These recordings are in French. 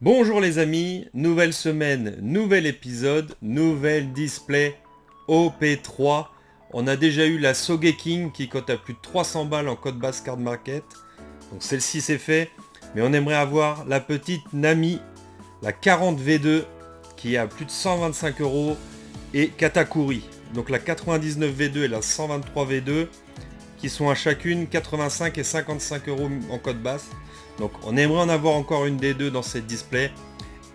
Bonjour les amis, nouvelle semaine, nouvel épisode, nouvelle display OP3. On a déjà eu la Sogeking qui cote à plus de 300 balles en code basse card market. Donc celle-ci c'est fait, mais on aimerait avoir la petite Nami, la 40 V2 qui est à plus de 125 euros et Katakuri. Donc la 99 V2 et la 123 V2 qui sont à chacune 85 et 55 euros en code basse. Donc on aimerait en avoir encore une des deux dans cette display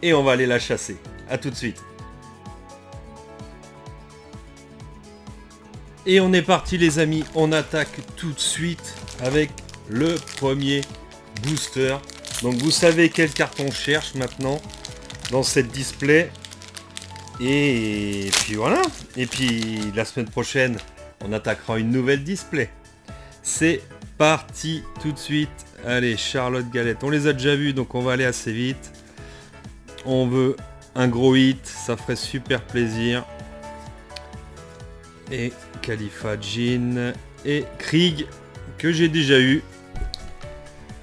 et on va aller la chasser. A tout de suite. Et on est parti les amis, on attaque tout de suite avec le premier booster. Donc vous savez quel carte on cherche maintenant dans cette display. Et puis voilà. Et puis la semaine prochaine, on attaquera une nouvelle display. C'est parti tout de suite. Allez, Charlotte Galette. On les a déjà vus, donc on va aller assez vite. On veut un gros hit, ça ferait super plaisir. Et Khalifa, Jean et Krieg, que j'ai déjà eu.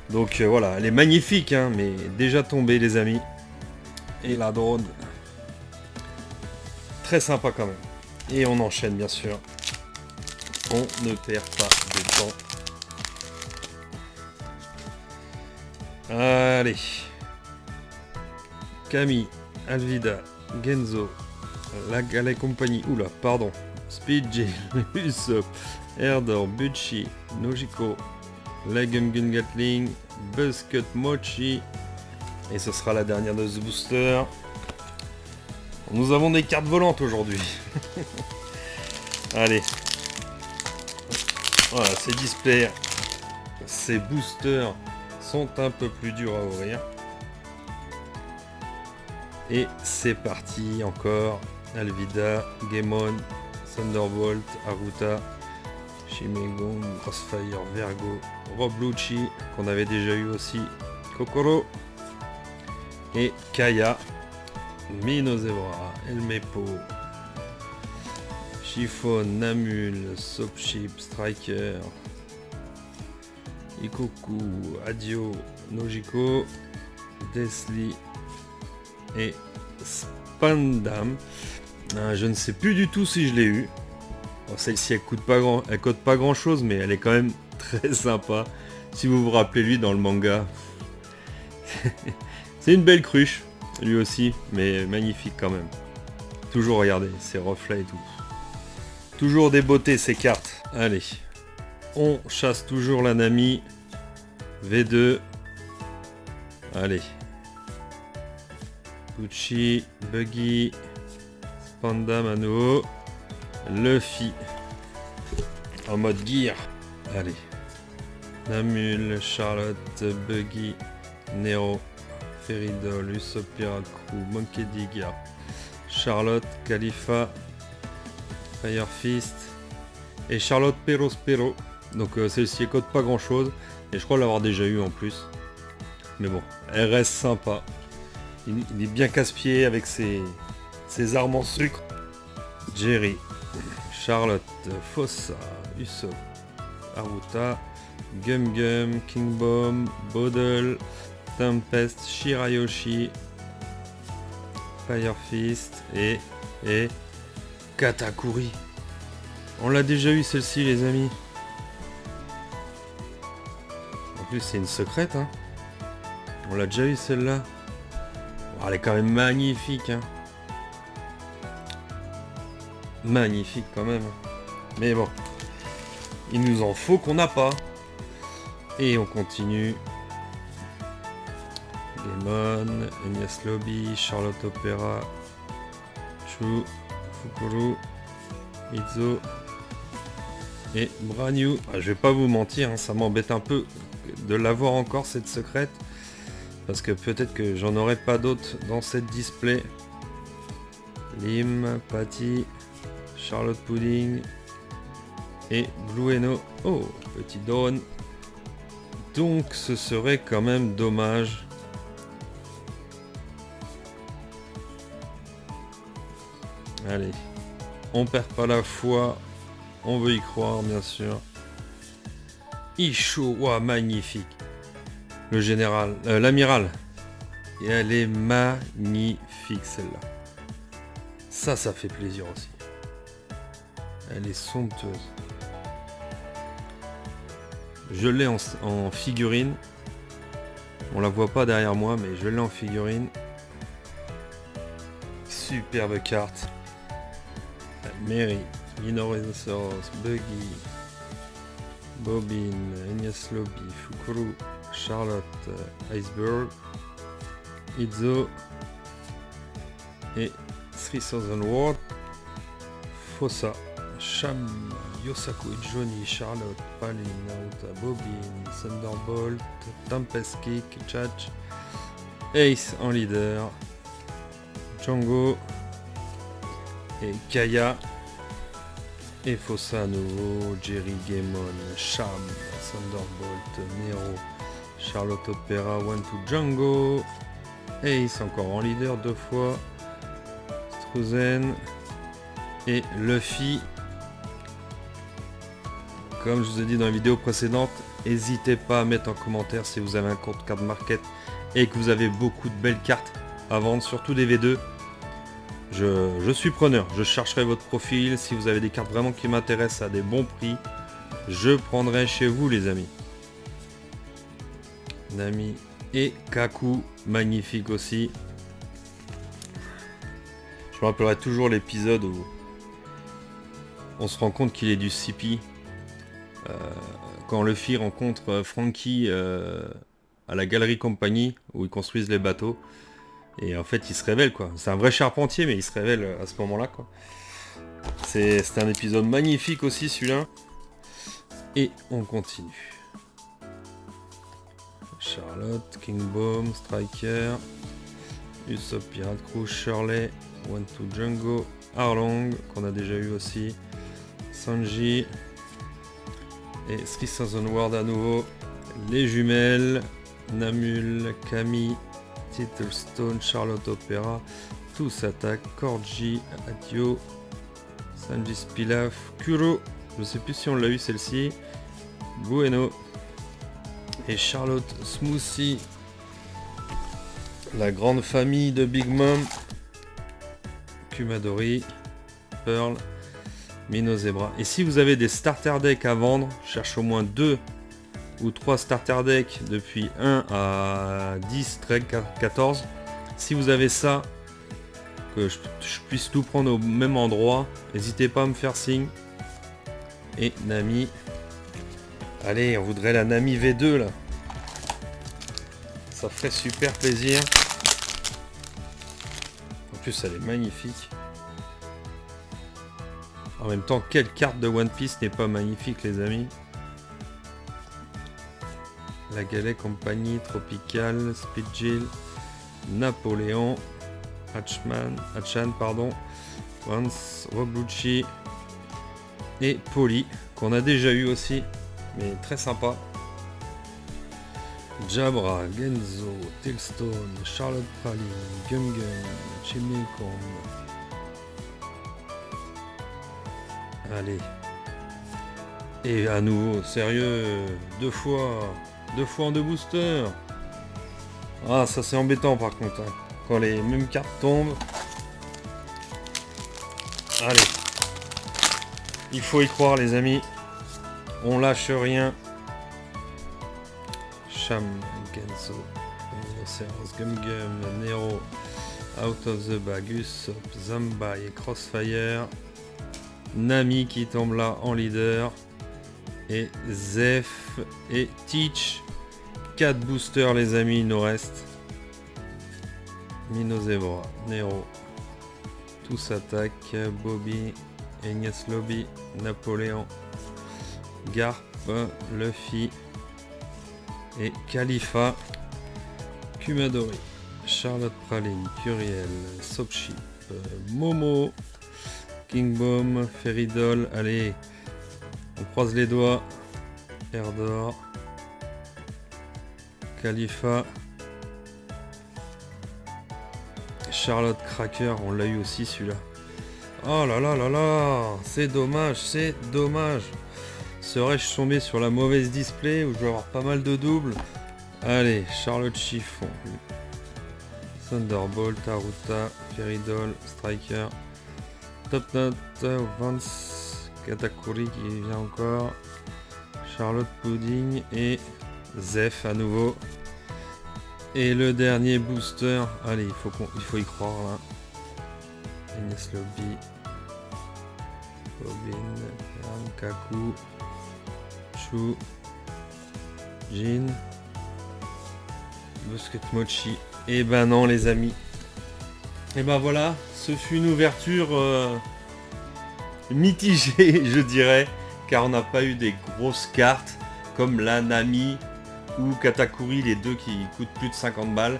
Donc voilà, elle est magnifique, hein, mais déjà tombée les amis. Et la drone. Très sympa quand même. Et on enchaîne bien sûr. On ne perd pas de temps. Allez. Camille, Alvida, Genzo, la compagnie, oula, pardon. Speedjill, Usopp, Erdor, Bucci, Nojiko, Legum Gun Gatling, Buzzcut, Mochi. Et ce sera la dernière de ce booster. Nous avons des cartes volantes aujourd'hui. Allez. Voilà, ces displays, ces boosters sont un peu plus durs à ouvrir. Et c'est parti encore. Alvida, Gemon, Thunderbolt, Aruta, Shimegong, Crossfire, Vergo, Roblucci, qu'on avait déjà eu aussi, Kokoro, et Kaya, Minozebra, Elmepo, Chiffon, Namul, Sopchip, Striker, Ikoku, Adio, Nojiko, Desli et Spandam. Je ne sais plus du tout si je l'ai eu. Bon, celle-ci elle coûte pas grand chose, mais elle est quand même très sympa. Si vous vous rappelez lui dans le manga. C'est une belle cruche, lui aussi, mais magnifique quand même. Toujours regardez, ses reflets et tout. Toujours des beautés ces cartes. Allez. On chasse toujours la Nami. V2. Allez. Gucci, Buggy, Panda Mano, Luffy. En mode gear. Allez. Namul, Charlotte, Buggy, Nero, Feridol, Usopp Pirate Crew, Monkey D. Gear, Charlotte, Khalifa, Fire Fist et Charlotte Pero. Donc celle-ci cote pas grand chose. Et je crois l'avoir déjà eu en plus. Mais bon, elle reste sympa. Il est bien casse-pied avec ses armes en sucre. Jerry, Charlotte, Fossa, Usopp, Aruta, Gum Gum, King Bomb, Bodle, Tempest, Shirayoshi, Fire Fist et Katakuri. On l'a déjà eu celle-ci les amis. En plus c'est une secrète hein. On l'a déjà eu celle-là. Oh, elle est quand même magnifique hein. Magnifique quand même. Mais bon. Il nous en faut qu'on n'a pas. Et on continue. Demon, Enias Lobby, Charlotte Opera, Chu, Fukuru, Izo et Branyu. Ah, je vais pas vous mentir, hein, ça m'embête un peu de l'avoir encore cette secrète. Parce que peut-être que j'en aurai pas d'autres dans cette display. Lim, Patty, Charlotte Pudding et Blueno. Oh, petit drone. Donc ce serait quand même dommage. Allez, on perd pas la foi. On veut y croire bien sûr. Isho, wow, magnifique. Le général, l'amiral. Et elle est magnifique celle-là. Ça fait plaisir aussi. Elle est somptueuse. Je l'ai en figurine. On la voit pas derrière moi, mais je l'ai en figurine. Superbe carte. Mary, Rhinoceros, Buggy, Bobbin, Enies Lobby, Fukuru, Charlotte, Iceberg, Izzo et 3000 World, Fossa, Sham, Yosaku et Johnny, Charlotte, Palin, Naruto, Bobbin, Thunderbolt, Tempest Kick, Chach, Ace en leader, Django et Kaya et Fossa à nouveau, Jerry Gamon, Sham, Thunderbolt, Nero, Charlotte Opera, One to Django, Ace encore en leader 2 fois, Struzen et Luffy. Comme je vous ai dit dans la vidéo précédente, n'hésitez pas à mettre en commentaire si vous avez un compte Card Market et que vous avez beaucoup de belles cartes à vendre, surtout des V2. Je suis preneur, je chercherai votre profil. Si vous avez des cartes vraiment qui m'intéressent à des bons prix, je prendrai chez vous les amis. Nami et Kaku, magnifique aussi. Je me rappellerai toujours l'épisode où on se rend compte qu'il est du CP. Quand Luffy rencontre Franky à la galerie compagnie où ils construisent les bateaux. Et en fait il se révèle quoi. C'est un vrai charpentier mais il se révèle à ce moment là quoi. C'est un épisode magnifique aussi celui-là. Et on continue. Charlotte, King Bomb, Striker, Usopp Pirate Crew, Shirley, One to Django, Arlong qu'on a déjà eu aussi, Sanji et 3000 World à nouveau, les jumelles, Namul, Camille, Tittlestone, Charlotte Opera, tous attaquent, Corgi, Adio, Sanji Pilaf, Kuro, je sais plus si on l'a eu celle-ci, Bueno et Charlotte Smoothie, la grande famille de Big Mom, Kumadori, Pearl, Mino Zebra. Et si vous avez des starter decks à vendre, je cherche au moins 2 ou 3 starter decks depuis 1 à 10, 13, 14. Si vous avez ça, que je puisse tout prendre au même endroit, n'hésitez pas à me faire signe. Et Nami. Allez, on voudrait la Nami V2 là. Ça ferait super plaisir. En plus, elle est magnifique. En même temps, quelle carte de One Piece n'est pas magnifique, les amis? La Galet Compagnie, Tropical, Speedjill, Napoléon, Hachan, pardon, Vance, Roblucci et Polly, qu'on a déjà eu aussi, mais très sympa. Jabra, Genzo, Tailstone, Charlotte Praline, Gum Chimicom. Allez. Et à nouveau, sérieux, deux fois en 2 boosters. Ah, ça c'est embêtant par contre, hein, quand les mêmes cartes tombent. Allez. Il faut y croire les amis. On lâche rien. Sham, Genzo, Rhinoceros, Gum, Nero, Out of the Bag, Usopp, Zamba et Crossfire. Nami qui tombe là en leader. Et Zef et Teach. 4 boosters les amis, il nous reste. Mino Zebra, Nero. Tous attaquent. Bobby, Enies Lobby, Napoléon, Garp, Luffy et Khalifa. Kumadori, Charlotte Praline, Curiel, Sopchip, Momo, King Bomb, Feridol. Allez, on croise les doigts. Erdor, Khalifa, Charlotte Cracker, on l'a eu aussi celui-là. Oh là là là là, c'est dommage, c'est dommage. Serais-je tombé sur la mauvaise display où je vais avoir pas mal de doubles? Allez, Charlotte Chiffon, Thunderbolt, Taruta, Peridol, Striker, Top Note, Vance, Katakuri qui vient encore, Charlotte Pudding et Zeph à nouveau. Et le dernier booster, allez, il faut y croire là. Ines Lobby, Bobin, Kaku, Chou, Jin, Busket Mochi. Et ben non les amis. Et ben voilà, ce fut une ouverture mitigée je dirais, car on n'a pas eu des grosses cartes comme la Nami ou Katakuri, les deux qui coûtent plus de 50 balles.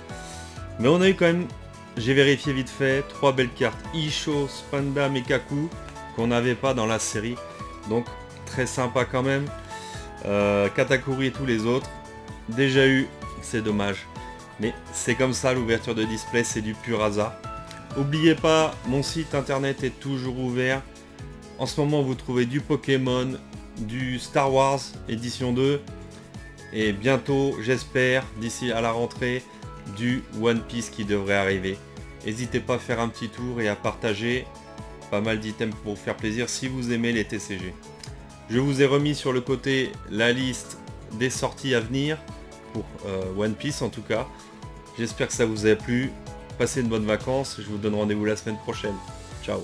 Mais on a eu quand même, j'ai vérifié vite fait, 3 belles cartes. Isho, Spandam et Kaku, qu'on n'avait pas dans la série. Donc très sympa quand même. Katakuri et tous les autres, déjà eu, c'est dommage. Mais c'est comme ça, l'ouverture de display, c'est du pur hasard. N'oubliez pas, mon site internet est toujours ouvert. En ce moment, vous trouvez du Pokémon, du Star Wars édition 2. Et bientôt, j'espère, d'ici à la rentrée, du One Piece qui devrait arriver. N'hésitez pas à faire un petit tour et à partager. Pas mal d'items pour vous faire plaisir si vous aimez les TCG. Je vous ai remis sur le côté la liste des sorties à venir, pour One Piece en tout cas. J'espère que ça vous a plu. Passez une bonne vacances. Je vous donne rendez-vous la semaine prochaine. Ciao.